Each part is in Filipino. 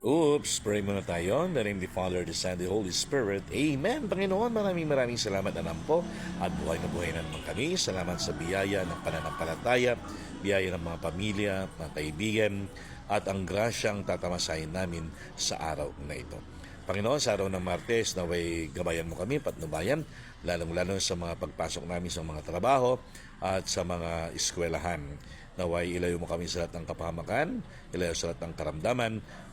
Oops, pray muna tayo. In the name of the Father, the Son, the Holy Spirit. Amen. Panginoon, maraming salamat na po at buhay na buhay na naman kami. Salamat sa biyaya ng pananampalataya, biyaya ng mga pamilya, mga kaibigan, at ang grasyang tatamasahin namin sa araw na ito. Panginoon, sa araw ng Martes, naway gabayan mo kami, patnubayan, lalong-lalo sa mga pagpasok namin sa mga trabaho at sa mga eskwelahan. Naway ilayo mo kami sa lahat ng kapahamakan, ilayo sa lahat ng karamdaman,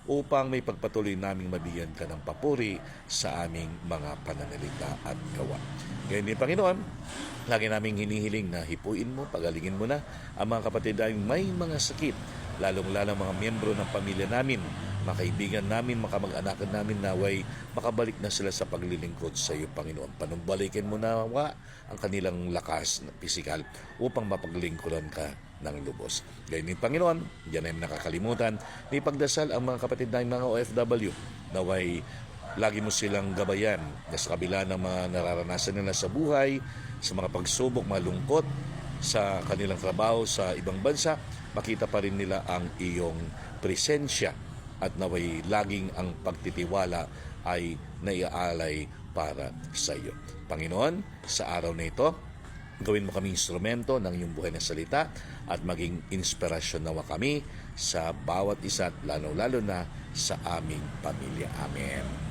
upang may pagpatuloy naming mabigyan ka ng papuri sa aming mga pananalita at gawa. Ngayon din, Panginoon, lagi naming hinihiling na hipuin mo, pagalingin mo na ang mga kapatid namin may mga sakit, lalong-lalo mga miyembro ng pamilya namin, mga kaibigan namin, makamag-anakan namin, naway makabalik na sila sa paglilingkod sa iyo, Panginoon. Panumbalikin mo na ang kanilang lakas na pisikal upang mapaglingkuran ka ng lubos. Gayun din, Panginoon, diyan ay nakakalimutan, may pagdasal ang mga kapatid namin mga OFW, naway lagi mo silang gabayan na sa kabila ng mga nararanasan nila sa buhay, sa mga pagsubok, mga lungkot, sa kanilang trabaho sa ibang bansa, makita pa rin nila ang iyong presensya at naway laging ang pagtitiwala ay naiaalay para sa iyo. Panginoon, sa araw na ito, gawin mo kaming instrumento ng iyong buhay na salita at maging inspirasyon nawa kami sa bawat isa at lalo-lalo na sa aming pamilya. Amen.